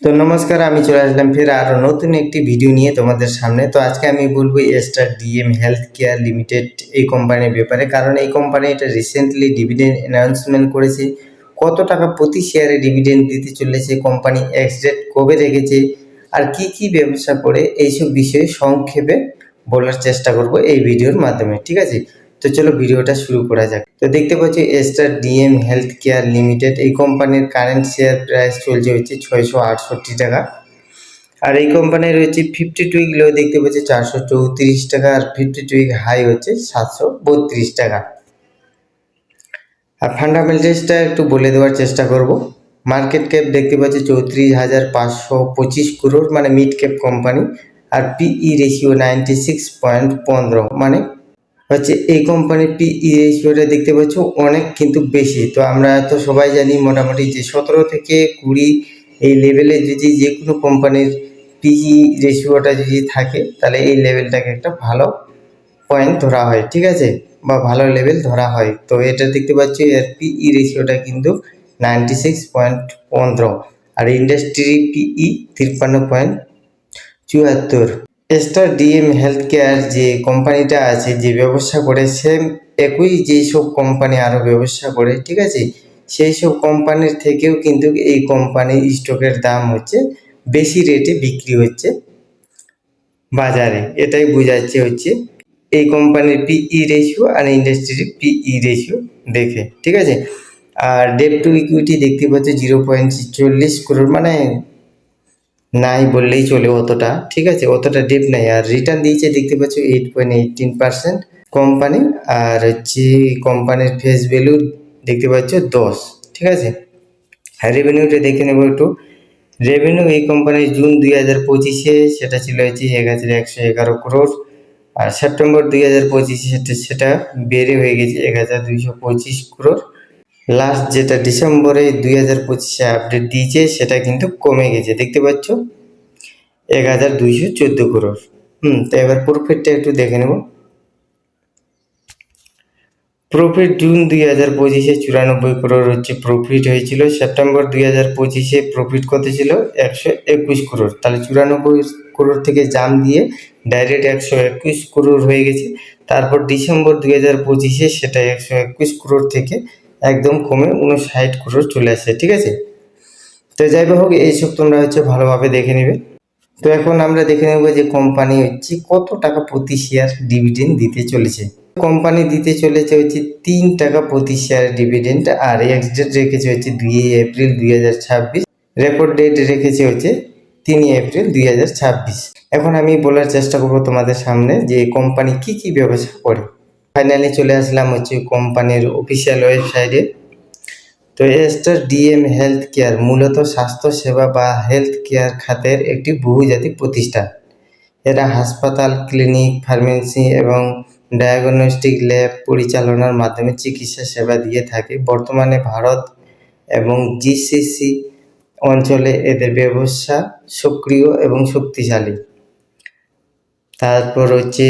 তো নমস্কার, আমি চলে আসলাম ফের আরও নতুন একটি ভিডিও নিয়ে তোমাদের সামনে। তো আজকে আমি বলবো Aster DM health care limited এই কোম্পানির ব্যাপারে, কারণ এই কোম্পানিটা রিসেন্টলি ডিভিডেন্ড অ্যানাউন্সমেন্ট করেছে। কত টাকা প্রতি শেয়ারে ডিভিডেন্ড দিতে চলেছে, কোম্পানি এক্স ডেট কবে রেখেছে, আর কি কি ব্যবসা করে, এইসব বিষয়ে সংক্ষেপে বলার চেষ্টা করব এই ভিডিওর মাধ্যমে। ঠিক আছে, তো চলো ভিডিওটা শুরু করা যাক। তো দেখতে পাচ্ছি Aster DM health care limited এই কোম্পানির কারেন্ট শেয়ার প্রাইস চলছে হচ্ছে 668 টাকা। আর এই কোম্পানির হচ্ছে 52 উইক লো দেখতে পাচ্ছি 434 টাকা, আর 52 উইক হাই হচ্ছে 732 টাকা। আর ফান্ডামেন্টালসটা একটু বলে দেওয়ার চেষ্টা করব। মার্কেট ক্যাপ দেখতে পাচ্ছি 34,525 crore, মানে মিড ক্যাপ কোম্পানি। আর পিই রেশিও 96.15, মানে হচ্ছে এই কোম্পানির পিই রেশিওটা দেখতে পাচ্ছ অনেক কিন্তু বেশি। তো আমরা তো সবাই জানি মোটামুটি যে 17 থেকে 20 এই লেভেলে যদি যে কোনো কোম্পানির পিই রেশিওটা যদি থাকে, তাহলে এই লেভেলটাকে একটা ভালো পয়েন্ট ধরা হয়, ঠিক আছে, বা ভালো লেভেল ধরা হয়। তো এটা দেখতে পাচ্ছি এর পিই রেশিওটা কিন্তু 96.15, আর industry PE 53.74। Aster DM health care যে কোম্পানিটা আছে, যে ব্যবসা করে, সেম একই যেই সব কোম্পানি আরও ব্যবসা করে, ঠিক আছে, সেই সব কোম্পানির থেকেও কিন্তু এই কোম্পানির স্টকের দাম হচ্ছে বেশি রেটে বিক্রি হচ্ছে বাজারে। এটাই বোঝাচ্ছে হচ্ছে এই কোম্পানির পিই রেশিও আর ইন্ডাস্ট্রির পিই রেশিও দেখে, ঠিক আছে। আর ডেট টু ইকুইটি দেখতে পাচ্ছি 0.40 crore, মানে নাই বললেই চলে অতটা, ঠিক আছে, অতটা ডেপ নাই। আর রিটার্ন দিয়েছে দেখতে পাচ্ছ 8.18% কোম্পানি। আর হচ্ছে কোম্পানির ফেস ভ্যালু দেখতে পাচ্ছ 10, ঠিক আছে। আর রেভিনিউটা দেখে নেব একটু। রেভিনিউ এই কোম্পানির জুন 2025-এ সেটা ছিল হচ্ছে 1111 crore, আর সেপ্টেম্বর 2025-এ সেটা বেড়ে হয়ে গেছে 1225 crore। লাস্ট যেটা ডিসেম্বরে 2025-এ আপডেট দিয়েছে, সেটা কিন্তু কমে গেছে, দেখতে পাচ্ছ 1214 crore। তো এবার প্রফিটটা একটু দেখে নেব। প্রফিট জুন 2025-এ 94 crore হচ্ছে প্রফিট হয়েছিল। সেপ্টেম্বর 2025-এ প্রফিট কত ছিল? 121 crore। তাহলে 94 crore থেকে জাম্প দিয়ে ডাইরেক্ট 121 crore হয়ে গেছে। তারপর ডিসেম্বর 2025-এ সেটা 121 crore থেকে একদম কমে 59 crore চলে আসে, ঠিক আছে। তো যাই হোক, এইসব তোমরা হচ্ছে ভালোভাবে দেখে নেবে। তো এখন আমরা দেখে নেব যে কোম্পানি হচ্ছে কত টাকা প্রতি শেয়ার ডিভিডেন্ড দিতে চলেছে। কোম্পানি দিতে চলেছে হচ্ছে 3 টাকা প্রতি শেয়ার ডিভিডেন্ড, আর এক্স ডেট রেখেছে হচ্ছে 2 এপ্রিল 2026, রেকর্ড ডেট রেখেছে হচ্ছে 3 এপ্রিল 2026। এখন আমি বলার চেষ্টা করব তোমাদের সামনে যে কোম্পানি কি কি ব্যবসা করে। ফাইনালি চলে আসলাম হচ্ছে কোম্পানির অফিসিয়াল ওয়েবসাইটে। তো এস্টার ডিএম হেলথ কেয়ার মূলত স্বাস্থ্যসেবা বা হেলথ কেয়ার খাতের একটি বহুজাতিক প্রতিষ্ঠান। এরা হাসপাতাল, ক্লিনিক, ফার্মেসি এবং ডায়াগনস্টিক ল্যাব পরিচালনার মাধ্যমে চিকিৎসা সেবা দিয়ে থাকে। বর্তমানে ভারত এবং জিসিসি অঞ্চলে এদের ব্যবসা সক্রিয় এবং শক্তিশালী। তারপর হচ্ছে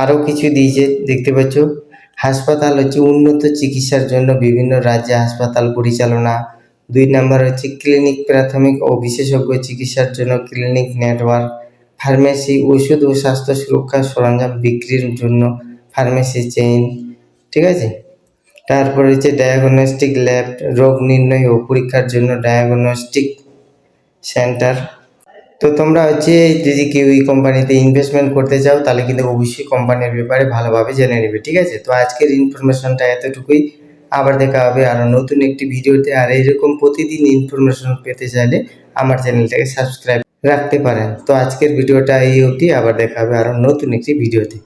আরও কিছু দিয়েছে, দেখতে পাচ্ছ। হাসপাতাল হচ্ছে উন্নত চিকিৎসার জন্য বিভিন্ন রাজ্যে হাসপাতাল পরিচালনা। 2 নম্বর হচ্ছে ক্লিনিক, প্রাথমিক ও বিশেষজ্ঞ চিকিৎসার জন্য ক্লিনিক নেটওয়ার্ক। ফার্মেসি, ওষুধ ও স্বাস্থ্য সুরক্ষা সরঞ্জাম বিক্রির জন্য ফার্মেসি চেইন, ঠিক আছে। তারপর হচ্ছে ডায়াগনস্টিক ল্যাব, রোগ নির্ণয় ও পরীক্ষার জন্য ডায়াগনস্টিক সেন্টার। তো তোমরা হচ্ছে যদি কেউ এই কোম্পানিতে ইনভেস্টমেন্ট করতে চাও, তাহলে কিন্তু অবশ্যই কোম্পানির ব্যাপারে ভালোভাবে জেনে নেবে, ঠিক আছে। তো আজকের ইনফরমেশনটা এতটুকুই। আবার দেখা হবে আরও নতুন একটি ভিডিওতে। আর এইরকম প্রতিদিন ইনফরমেশন পেতে চাইলে আমার চ্যানেলটাকে সাবস্ক্রাইব রাখতে পারেন। তো আজকের ভিডিওটা এই অবধি, আবার দেখা হবে আরও নতুন একটি ভিডিওতে।